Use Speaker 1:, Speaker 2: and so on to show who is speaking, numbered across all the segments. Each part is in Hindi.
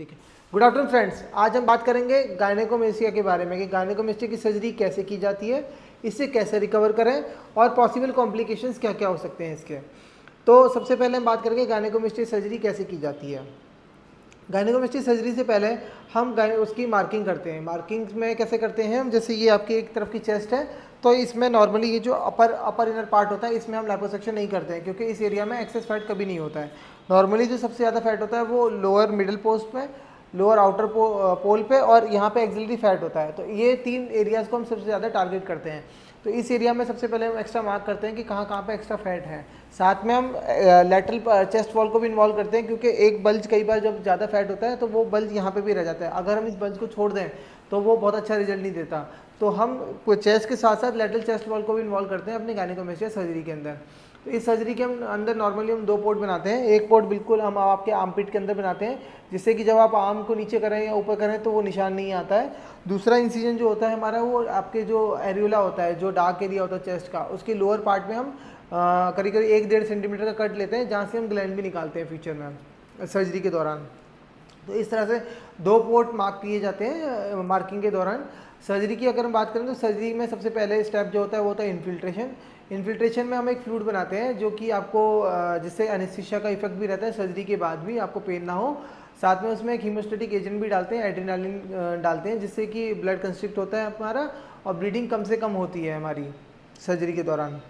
Speaker 1: ठीक है। गुड आफ्टरनून फ्रेंड्स, आज हम बात करेंगे गायनेकोमेस्टिया के बारे में कि गायनेकोमेस्टिया की सर्जरी कैसे की जाती है, इससे कैसे रिकवर करें और पॉसिबल कॉम्प्लिकेशंस क्या क्या हो सकते हैं इसके। तो सबसे पहले हम बात करेंगे गायनेकोमेस्टिया सर्जरी कैसे की जाती है। गायनेकोमेस्टिया सर्जरी से पहले हम उसकी मार्किंग करते हैं। मार्किंग में कैसे करते हैं हम, जैसे ये आपकी एक तरफ की चेस्ट है तो इसमें नॉर्मली ये जो अपर इनर पार्ट होता है इसमें हम लाइपोसक्शन नहीं करते हैं क्योंकि इस एरिया में एक्सेस फैट कभी नहीं होता है। नॉर्मली जो सबसे ज़्यादा फैट होता है वो लोअर मिडिल पोस्ट में, लोअर आउटर पोल पे और यहाँ पे एक्सिलरी फैट होता है। तो ये तीन एरियाज़ को हम सबसे ज़्यादा टारगेट करते हैं। तो इस एरिया में सबसे पहले हम एक्स्ट्रा मार्क करते हैं कि कहाँ कहाँ पे एक्स्ट्रा फैट है। साथ में हम लैटरल चेस्ट वॉल को भी इन्वॉल्व करते हैं क्योंकि एक बल्ज कई बार जब ज़्यादा फैट होता है तो वो बल्ज यहाँ पे भी रह जाता है। अगर हम इस बल्ज को छोड़ दें तो वो बहुत अच्छा रिजल्ट नहीं देता। तो हम चेस्ट के साथ साथ लैटरल चेस्ट वॉल को भी इन्वॉल्व करते हैं अपनी गायनेकोमेस्टिया सर्जरी के अंदर। तो इस सर्जरी के हम अंदर नॉर्मली हम दो पोर्ट बनाते हैं। एक पोर्ट बिल्कुल हम आपके आर्मपिट के अंदर बनाते हैं जिससे कि जब आप आर्म को नीचे करें या ऊपर करें तो वो निशान नहीं आता है। दूसरा इंसिजन जो होता है हमारा वो आपके जो एरियोला होता है, जो डार्क एरिया होता है चेस्ट का, उसके लोअर पार्ट में हम करीब करीब 1-1.5 सेंटीमीटर का कट लेते हैं जहाँ से हम ग्लैंड भी निकालते हैं फ्यूचर में सर्जरी के दौरान। तो इस तरह से दो पोर्ट मार्क किए जाते हैं मार्किंग के दौरान। सर्जरी की अगर हम बात करें तो सर्जरी में सबसे पहले स्टेप जो होता है वो होता है इन्फिल्ट्रेशन। इन्फिल्ट्रेशन में हम एक फ्लूइड बनाते हैं जो कि आपको जिससे एनेस्थीसिया का इफेक्ट भी रहता है, सर्जरी के बाद भी आपको पेन ना हो। साथ में उसमें एक हीमोस्टेटिक एजेंट भी डालते हैं, एड्रेनालिन डालते हैं जिससे कि ब्लड कंस्ट्रिक्ट होता है हमारा और ब्लीडिंग कम से कम होती है हमारी सर्जरी के दौरान।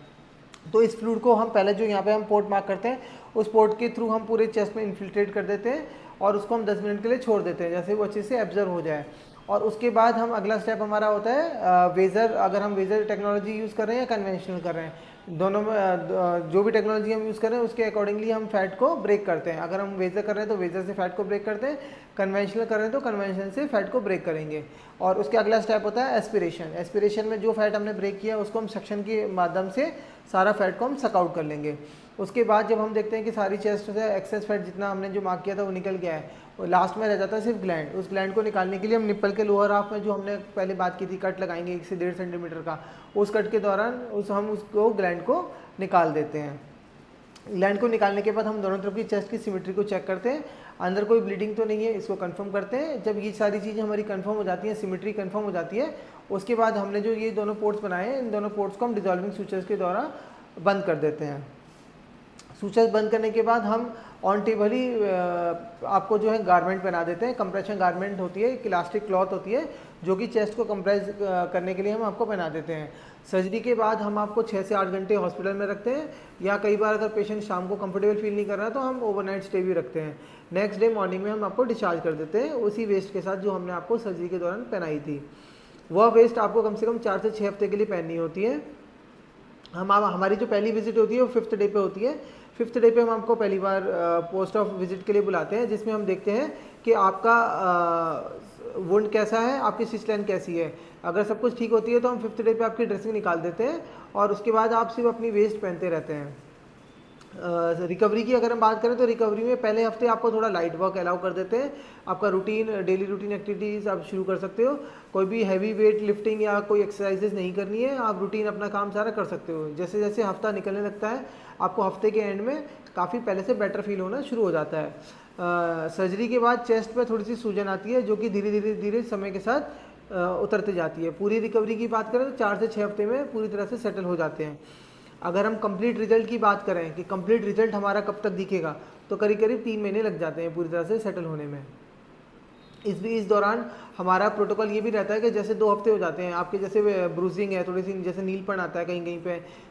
Speaker 1: तो इस फ्लूइड को हम पहले जो यहाँ पे हम पोर्ट मार्क करते हैं उस पोर्ट के थ्रू हम पूरे चेस्ट में इन्फिल्ट्रेट कर देते हैं और उसको हम 10 मिनट के लिए छोड़ देते हैं जैसे वो अच्छे से एब्जर्व हो जाए। और उसके बाद हम अगला स्टेप हमारा होता है वेज़र। अगर हम वेज़र टेक्नोलॉजी यूज़ कर रहे हैं या कन्वेंशनल कर रहे हैं, दोनों में जो भी टेक्नोलॉजी हम यूज़ कर रहे हैं उसके अकॉर्डिंगली हम फैट को ब्रेक करते हैं। अगर हम वेज़र कर रहे हैं तो वेज़र से फैट को ब्रेक करते हैं, कन्वेंशनल कर रहे हैं तो कन्वेंशनल से फैट को ब्रेक करेंगे। और उसके अगला स्टेप होता है एस्पिरेशन। एस्पिरेशन में जो फैट हमने ब्रेक किया उसको हम सक्शन के माध्यम से सारा फैट को हम सक आउट कर लेंगे। उसके बाद जब हम देखते हैं कि सारी चेस्ट से एक्सेस फैट जितना हमने जो मार्क किया था वो निकल गया है, और लास्ट में रह जाता है सिर्फ ग्लैंड। उस ग्लैंड को निकालने के लिए हम निप्पल के लोअर हाफ में जो हमने पहले बात की थी कट लगाएंगे 1 से 1.5 सेंटीमीटर का। उस कट के दौरान हम उसको ग्लैंड को निकाल देते हैं। ग्लैंड को निकालने के बाद हम दोनों तरफ की चेस्ट की सिमेट्री को चेक करते हैं, अंदर कोई ब्लीडिंग तो नहीं है इसको कंफर्म करते हैं। जब ये सारी चीज़ें हमारी कंफर्म हो जाती हैं, सिमेट्री कंफर्म हो जाती है, उसके बाद हमने जो ये दोनों पोर्ट्स बनाए हैं इन दोनों पोर्ट्स को हम डिजॉल्विंग सूचर्स के द्वारा बंद कर देते हैं। सूचर्स बंद करने के बाद हम ऑन टेबल ही आपको जो है गारमेंट पहना देते हैं। कंप्रेशन गारमेंट होती है, एक इलास्टिक क्लॉथ होती है जो कि चेस्ट को कंप्रेस करने के लिए हम आपको पहना देते हैं। सर्जरी के बाद हम आपको 6 से 8 घंटे हॉस्पिटल में रखते हैं, या कई बार अगर पेशेंट शाम को कंफर्टेबल फील नहीं कर रहा तो हम ओवरनाइट स्टे भी रखते हैं। नेक्स्ट डे मॉर्निंग में हम आपको डिस्चार्ज कर देते हैं उसी वेस्ट के साथ जो हमने आपको सर्जरी के दौरान पहनाई थी। वह वेस्ट आपको कम से कम 4 से 6 हफ्ते के लिए पहननी होती है। हमारी जो पहली विजिट होती है वो 5th डे पे होती है। 5th डे पे हम आपको पहली बार पोस्ट ऑफ विजिट के लिए बुलाते हैं जिसमें हम देखते हैं कि आपका वुंड कैसा है, आपकी स्टिच लाइन कैसी है। अगर सब कुछ ठीक होती है तो हम 5th डे पे आपकी ड्रेसिंग निकाल देते हैं और उसके बाद आप सिर्फ अपनी वेस्ट पहनते रहते हैं। रिकवरी की अगर हम बात करें तो रिकवरी में पहले हफ्ते आपको थोड़ा लाइट वर्क अलाउ कर देते हैं। आपका रूटीन डेली रूटीन एक्टिविटीज़ आप शुरू कर सकते हो। कोई भी हैवी वेट लिफ्टिंग या कोई एक्सरसाइजेज नहीं करनी है, आप रूटीन अपना काम सारा कर सकते हो। जैसे जैसे हफ्ता निकलने लगता है आपको हफ्ते के एंड में काफ़ी पहले से बेटर फील होना शुरू हो जाता है। सर्जरी के बाद चेस्ट पे थोड़ी सी सूजन आती है जो कि धीरे धीरे समय के साथ उतरते जाती है। पूरी रिकवरी की बात करें तो 4 से 6 हफ्ते में पूरी तरह से सेटल हो जाते हैं। अगर हम कंप्लीट रिजल्ट की बात करें कि कंप्लीट रिजल्ट हमारा कब तक दिखेगा, तो करीब करीब 3 महीने लग जाते हैं पूरी तरह से सेटल होने में। इस दौरान हमारा प्रोटोकॉल ये भी रहता है कि जैसे 2 हफ्ते हो जाते हैं आपके, जैसे ब्रूजिंग है, थोड़ी सी जैसे नीलपन आता है कहीं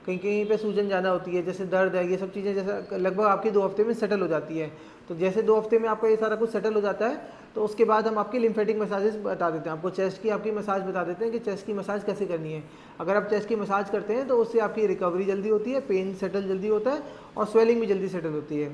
Speaker 1: कहीं पे सूजन ज़्यादा होती है, जैसे दर्द है, ये सब चीज़ें जैसे लगभग आपके 2 हफ्ते में सेटल हो जाती है। तो जैसे 2 हफ्ते में आपका ये सारा कुछ सेटल हो जाता है तो उसके बाद हम आपकी लिम्फेटिक मसाजेस बता देते हैं। आपको चेस्ट की आपकी मसाज बता देते हैं कि चेस्ट की मसाज कैसे करनी है। अगर आप चेस्ट की मसाज करते हैं तो उससे आपकी रिकवरी जल्दी होती है, पेन सेटल जल्दी होता है और स्वेलिंग भी जल्दी सेटल होती है।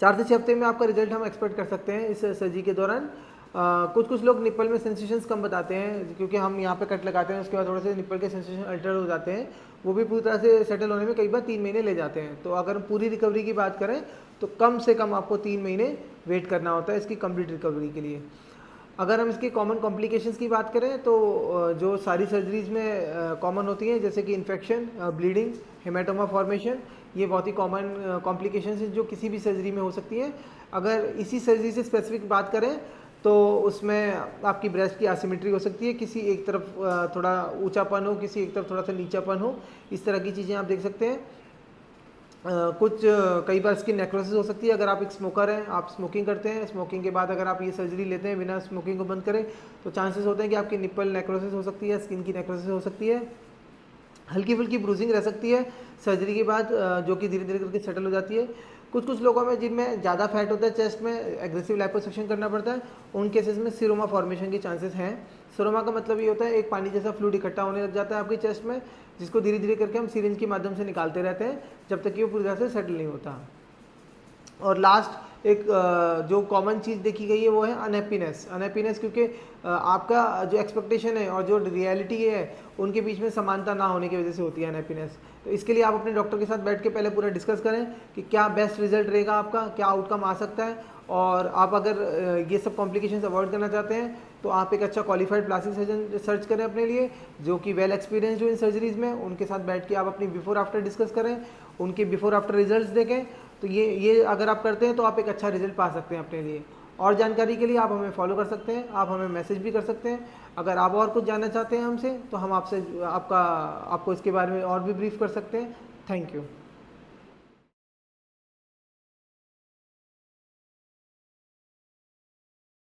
Speaker 1: 4 से 6 हफ्ते में आपका रिजल्ट हम एक्सपेक्ट कर सकते हैं इस सर्जरी के दौरान। कुछ लोग निप्पल में सेंसेशंस कम बताते हैं क्योंकि हम यहाँ पे कट लगाते हैं, उसके बाद थोड़े से निप्पल के सेंसेशन अल्टर हो जाते हैं। वो भी पूरी तरह से सेटल होने में कई बार 3 महीने ले जाते हैं। तो अगर पूरी रिकवरी की बात करें तो कम से कम आपको 3 महीने वेट करना होता है इसकी कंप्लीट रिकवरी के लिए। अगर हम इसकी कॉमन कॉम्प्लिकेशंस की बात करें तो जो सारी सर्जरीज में कॉमन होती हैं जैसे कि इन्फेक्शन, ब्लीडिंग, हेमाटोमा फॉर्मेशन, ये बहुत ही कॉमन कॉम्प्लिकेशंस हैं जो किसी भी सर्जरी में हो सकती हैं। अगर इसी सर्जरी से स्पेसिफिक बात करें तो उसमें आपकी ब्रेस्ट की एसिमेट्री हो सकती है, किसी एक तरफ थोड़ा ऊंचापन हो, किसी एक तरफ थोड़ा सा नीचापन हो, इस तरह की चीज़ें आप देख सकते हैं। कई बार स्किन नेक्रोसिस हो सकती है। अगर आप एक स्मोकर हैं, आप स्मोकिंग करते हैं, स्मोकिंग के बाद अगर आप ये सर्जरी लेते हैं बिना स्मोकिंग को बंद करें, तो चांसेस होते हैं कि आपकी निप्पल नेक्रोसिस हो सकती है, स्किन की नेक्रोसिस हो सकती है, हल्की फुल्की ब्रूजिंग रह सकती है सर्जरी के बाद, जो कि धीरे धीरे करके सेटल हो जाती है। कुछ लोगों में जिनमें ज़्यादा फैट होता है चेस्ट में, एग्रेसिव लाइपोसक्शन करना पड़ता है, उन केसेस में सीरोमा फॉर्मेशन के चांसेस हैं। सीरोमा का मतलब ये होता है एक पानी जैसा फ्लूइड इकट्ठा होने लग जाता है आपकी चेस्ट में, जिसको धीरे धीरे करके हम सिरिंज के माध्यम से निकालते रहते हैं जब तक कि वो पूरी तरह से सेटल नहीं होता। और लास्ट एक जो कॉमन चीज़ देखी गई है वो है अनहैप्पीनेस, क्योंकि आपका जो एक्सपेक्टेशन है और जो रियलिटी है उनके बीच में समानता ना होने की वजह से होती है अनहैप्पीनेस। तो इसके लिए आप अपने डॉक्टर के साथ बैठ के पहले पूरा डिस्कस करें कि क्या बेस्ट रिजल्ट रहेगा आपका, क्या आउटकम आ सकता है। और आप अगर ये सब कॉम्प्लिकेशंस अवॉइड करना चाहते हैं तो आप एक अच्छा क्वालिफाइड प्लास्टिक सर्जन सर्च करें अपने लिए, जो कि वेल एक्सपीरियंस्ड हो इन सर्जरीज़ में। उनके साथ बैठ के आप अपनी बिफोर आफ्टर डिस्कस करें, उनके बिफोर आफ्टर रिजल्ट्स देखें। तो ये अगर आप करते हैं तो आप एक अच्छा रिजल्ट पा सकते हैं अपने लिए। और जानकारी के लिए आप हमें फॉलो कर सकते हैं, आप हमें मैसेज भी कर सकते हैं। अगर आप और कुछ जानना चाहते हैं हमसे तो हम आपको इसके बारे में और भी ब्रीफ कर सकते हैं। Thank you.